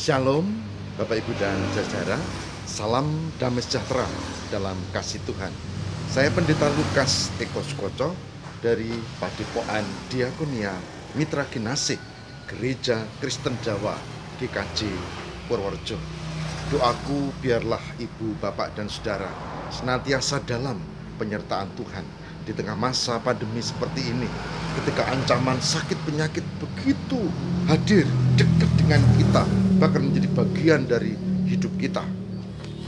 Shalom, Bapak Ibu dan saudara. Salam damai sejahtera dalam kasih Tuhan. Saya Pendeta Lukas Eko Sukoco dari Padepokan Diakonia Mitra Kinasih Gereja Kristen Jawa GKJ Purworejo. Doaku biarlah Ibu, Bapak, dan saudara senantiasa dalam penyertaan Tuhan di tengah masa pandemi seperti ini, ketika ancaman sakit penyakit begitu hadir dekat dengan kita, bahkan menjadi bagian dari hidup kita.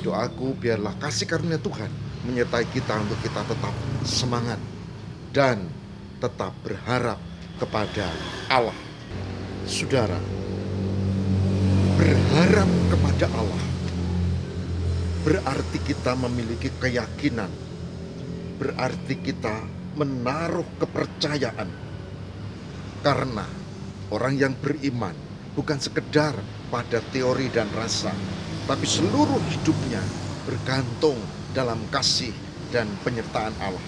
Doaku biarlah kasih karunia Tuhan menyertai kita untuk kita tetap semangat dan tetap berharap kepada Allah. Saudara, berharap kepada Allah berarti kita memiliki keyakinan, berarti kita menaruh kepercayaan. Karena orang yang beriman bukan sekedar pada teori dan rasa, tapi seluruh hidupnya bergantung dalam kasih dan penyertaan Allah.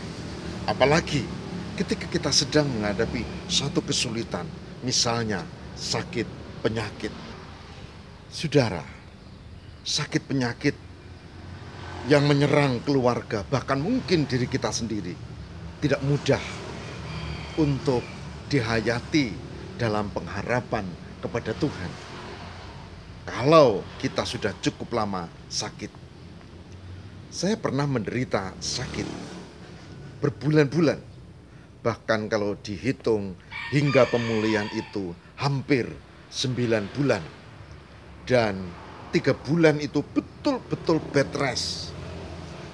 Apalagi ketika kita sedang menghadapi suatu kesulitan, misalnya sakit penyakit. Saudara, sakit penyakit yang menyerang keluarga, bahkan mungkin diri kita sendiri, tidak mudah untuk dihayati dalam pengharapan kepada Tuhan. Kalau kita sudah cukup lama sakit. Saya pernah menderita sakit berbulan-bulan. Bahkan kalau dihitung hingga pemulihan itu hampir 9 bulan. Dan 3 bulan itu betul-betul bed rest.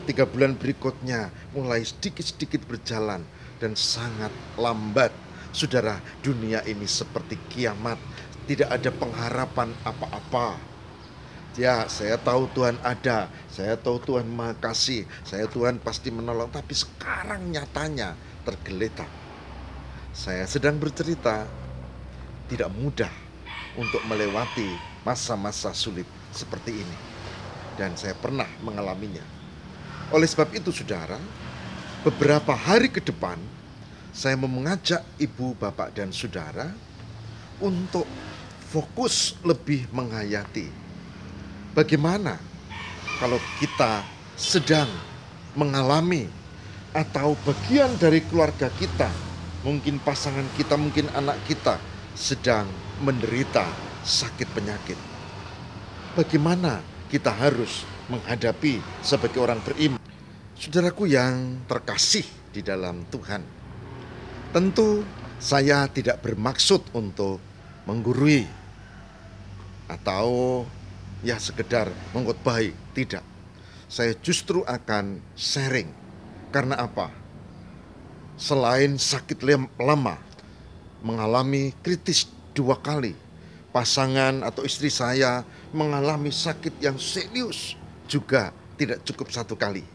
3 bulan berikutnya mulai sedikit-sedikit berjalan dan sangat lambat. Saudara, dunia ini seperti kiamat. Tidak ada pengharapan apa-apa. Ya, saya tahu Tuhan ada. Saya tahu Tuhan Maha Kasih. Saya Tuhan pasti menolong. Tapi sekarang nyatanya tergeletak. Saya sedang bercerita, tidak mudah untuk melewati masa-masa sulit seperti ini. Dan saya pernah mengalaminya. Oleh sebab itu, saudara, beberapa hari ke depan, saya mau mengajak ibu, bapak, dan saudara untuk fokus lebih menghayati bagaimana kalau kita sedang mengalami atau bagian dari keluarga kita, mungkin pasangan kita, mungkin anak kita sedang menderita sakit penyakit. Bagaimana kita harus menghadapi sebagai orang beriman? Saudaraku yang terkasih di dalam Tuhan, tentu saya tidak bermaksud untuk menggurui atau ya sekedar mengkhotbahi, tidak. Saya justru akan sharing. Karena apa? Selain sakit lama, mengalami kritis 2 kali, pasangan atau istri saya mengalami sakit yang serius juga tidak cukup 1 kali.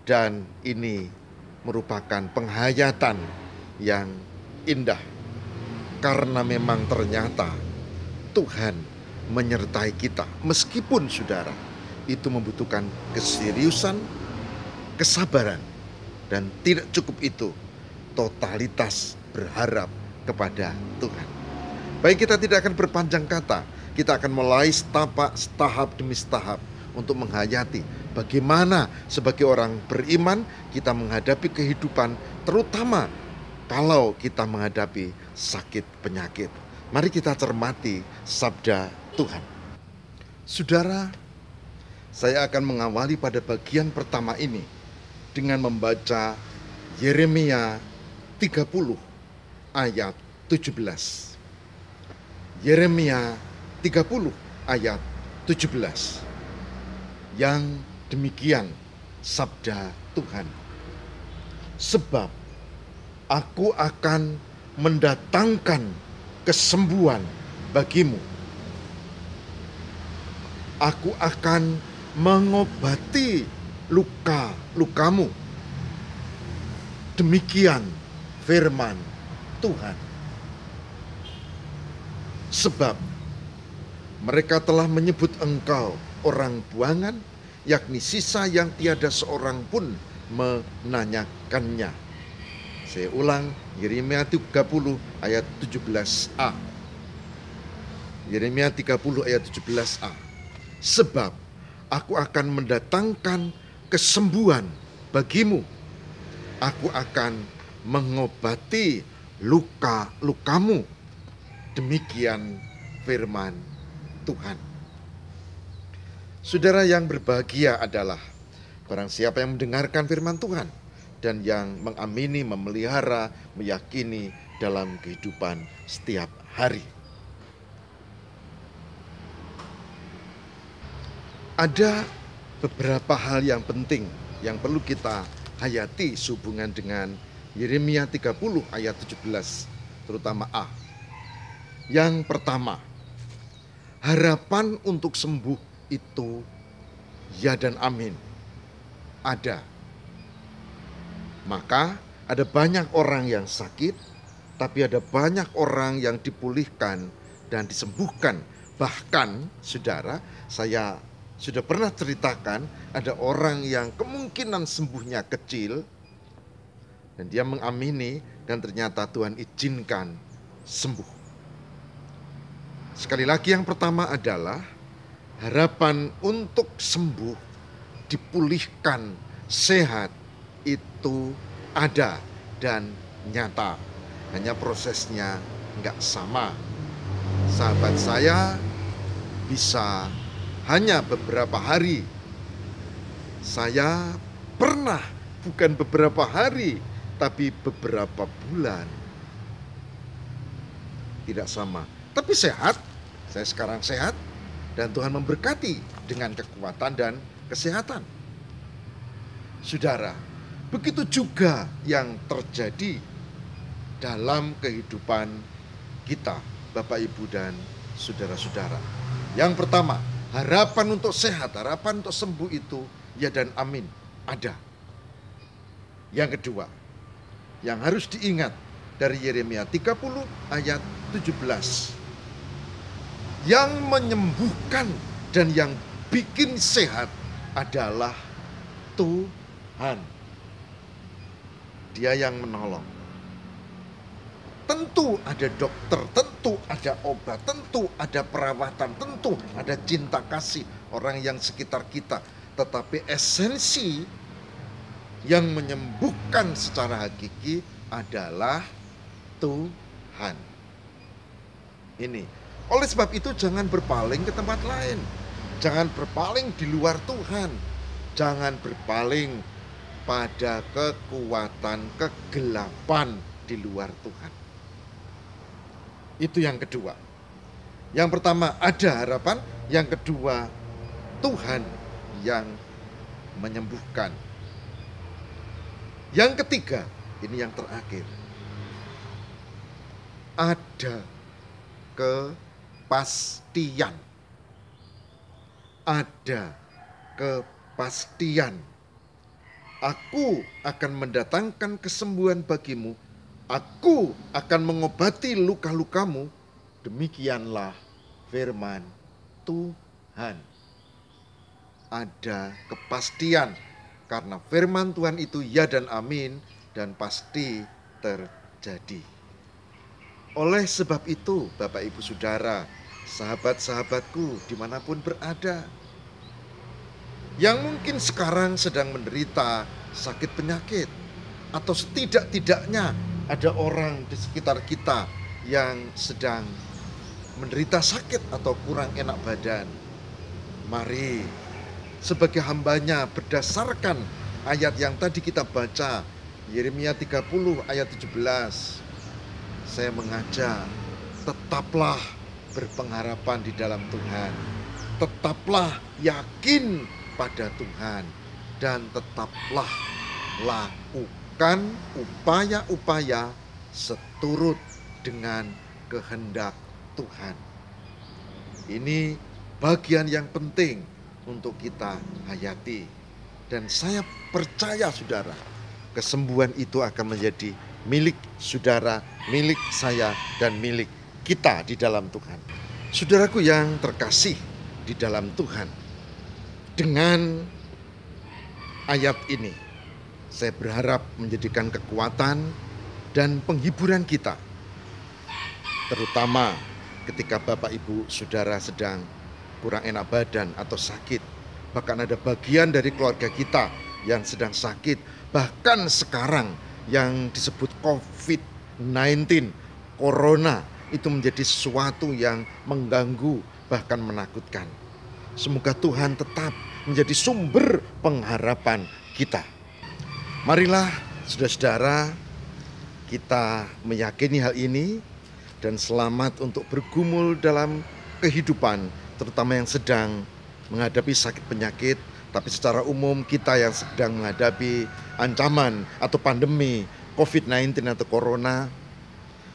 Dan ini merupakan penghayatan yang indah. Karena memang ternyata Tuhan menyertai kita. Meskipun saudara, itu membutuhkan keseriusan, kesabaran. Dan tidak cukup itu, totalitas berharap kepada Tuhan. Baik, kita tidak akan berpanjang kata. Kita akan mulai tahap demi tahap untuk menghayati bagaimana sebagai orang beriman kita menghadapi kehidupan, terutama kalau kita menghadapi sakit penyakit. Mari kita cermati sabda Tuhan. Saudara, saya akan mengawali pada bagian pertama ini dengan membaca Yeremia 30 ayat 17. Yeremia 30 ayat 17. Yang demikian sabda Tuhan. Sebab aku akan mendatangkan kesembuhan bagimu. Aku akan mengobati luka-lukamu. Demikian firman Tuhan. Sebab mereka telah menyebut engkau orang buangan, yakni sisa yang tiada seorang pun menanyakannya. Saya ulang, Yeremia 30 ayat 17a. Yeremia 30 ayat 17a. Sebab aku akan mendatangkan kesembuhan bagimu. Aku akan mengobati luka-lukamu. Demikian firman Tuhan. Saudara yang berbahagia adalah barang siapa yang mendengarkan firman Tuhan dan yang mengamini, memelihara, meyakini dalam kehidupan setiap hari. Ada beberapa hal yang penting yang perlu kita hayati sehubungan dengan Yeremia 30 ayat 17, terutama A. Yang pertama, harapan untuk sembuh itu ya dan amin. Ada. Maka ada banyak orang yang sakit, tapi ada banyak orang yang dipulihkan dan disembuhkan. Bahkan, saudara, saya sudah pernah ceritakan ada orang yang kemungkinan sembuhnya kecil dan dia mengamini dan ternyata Tuhan izinkan sembuh. Sekali lagi, yang pertama adalah harapan untuk sembuh, dipulihkan, sehat itu ada dan nyata. Hanya prosesnya nggak sama. Sahabat saya bisa hanya beberapa hari. Saya pernah bukan beberapa hari, tapi beberapa bulan. Tidak sama. Tapi sehat, saya sekarang sehat dan Tuhan memberkati dengan kekuatan dan kesehatan. Saudara, begitu juga yang terjadi dalam kehidupan kita, Bapak, Ibu, dan saudara-saudara. Yang pertama, harapan untuk sehat, harapan untuk sembuh itu ya dan amin, ada. Yang kedua, yang harus diingat dari Yeremia 30 ayat 17. Yang menyembuhkan dan yang bikin sehat adalah Tuhan. Dia yang menolong. Tentu ada dokter, tentu ada obat, tentu ada perawatan, tentu ada cinta kasih orang yang sekitar kita. Tetapi esensi yang menyembuhkan secara hakiki adalah Tuhan. Ini. Oleh sebab itu jangan berpaling ke tempat lain. Jangan berpaling di luar Tuhan. Jangan berpaling pada kekuatan kegelapan di luar Tuhan. Itu yang kedua. Yang pertama, ada harapan. Yang kedua, Tuhan yang menyembuhkan. Yang ketiga, ini yang terakhir. Ada kepastian. Ada kepastian. Aku akan mendatangkan kesembuhan bagimu. Aku akan mengobati luka-lukamu. Demikianlah firman Tuhan. Ada kepastian. Karena firman Tuhan itu ya dan amin. Dan pasti terjadi. Oleh sebab itu, Bapak, Ibu, Saudara, sahabat-sahabatku dimanapun berada, yang mungkin sekarang sedang menderita sakit penyakit, atau setidak-tidaknya ada orang di sekitar kita yang sedang menderita sakit atau kurang enak badan. Mari sebagai hambanya berdasarkan ayat yang tadi kita baca, Yeremia 30 ayat 17, saya mengajak, tetaplah berpengharapan di dalam Tuhan. Tetaplah yakin pada Tuhan. Dan tetaplah lakukan upaya-upaya seturut dengan kehendak Tuhan. Ini bagian yang penting untuk kita hayati. Dan saya percaya, saudara, kesembuhan itu akan menjadi milik saudara, milik saya, dan milik kita di dalam Tuhan. Saudaraku yang terkasih di dalam Tuhan, dengan ayat ini saya berharap menjadikan kekuatan dan penghiburan kita, terutama ketika Bapak Ibu Saudara sedang kurang enak badan atau sakit. Bahkan ada bagian dari keluarga kita yang sedang sakit. Bahkan sekarang yang disebut COVID-19, Corona, itu menjadi sesuatu yang mengganggu bahkan menakutkan. Semoga Tuhan tetap menjadi sumber pengharapan kita. Marilah saudara-saudara, kita meyakini hal ini dan selamat untuk bergumul dalam kehidupan, terutama yang sedang menghadapi sakit penyakit, tapi secara umum kita yang sedang menghadapi ancaman atau pandemi COVID-19 atau Corona.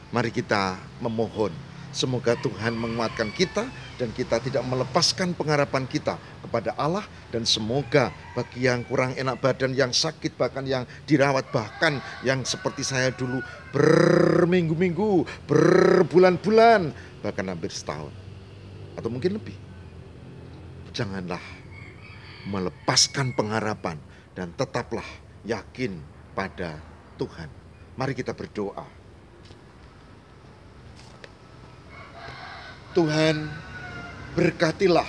Mari kita memohon semoga Tuhan menguatkan kita dan kita tidak melepaskan pengharapan kita kepada Allah. Dan semoga bagi yang kurang enak badan, yang sakit, bahkan yang dirawat, bahkan yang seperti saya dulu berminggu-minggu, berbulan-bulan, bahkan hampir setahun atau mungkin lebih, janganlah melepaskan pengharapan dan tetaplah yakin pada Tuhan. Mari kita berdoa. Tuhan, berkatilah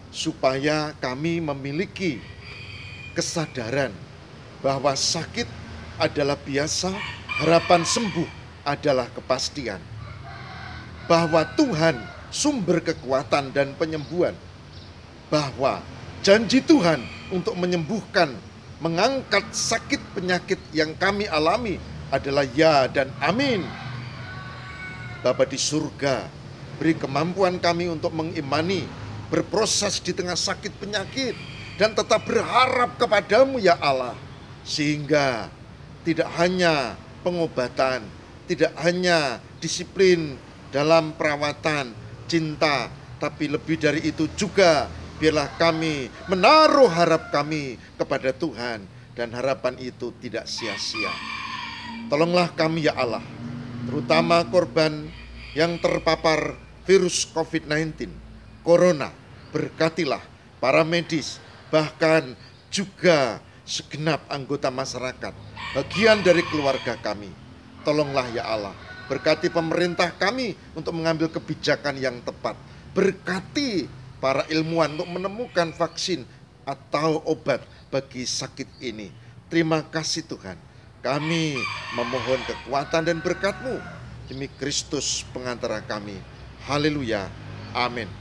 supaya kami memiliki kesadaran bahwa sakit adalah biasa, harapan sembuh adalah kepastian. Bahwa Tuhan sumber kekuatan dan penyembuhan. Bahwa janji Tuhan untuk menyembuhkan, mengangkat sakit penyakit yang kami alami adalah ya dan amin. Bapa di surga, beri kemampuan kami untuk mengimani, berproses di tengah sakit penyakit, dan tetap berharap kepadamu ya Allah. Sehingga tidak hanya pengobatan, tidak hanya disiplin dalam perawatan, cinta, tapi lebih dari itu juga biarlah kami menaruh harap kami kepada Tuhan, dan harapan itu tidak sia-sia. Tolonglah kami ya Allah, terutama korban yang terpapar virus COVID-19, Corona. Berkatilah para medis, bahkan juga segenap anggota masyarakat, bagian dari keluarga kami. Tolonglah ya Allah, berkati pemerintah kami untuk mengambil kebijakan yang tepat. Berkati para ilmuwan untuk menemukan vaksin atau obat bagi sakit ini. Terima kasih Tuhan. Kami memohon kekuatan dan berkat-Mu demi Kristus pengantara kami. Haleluya. Amin.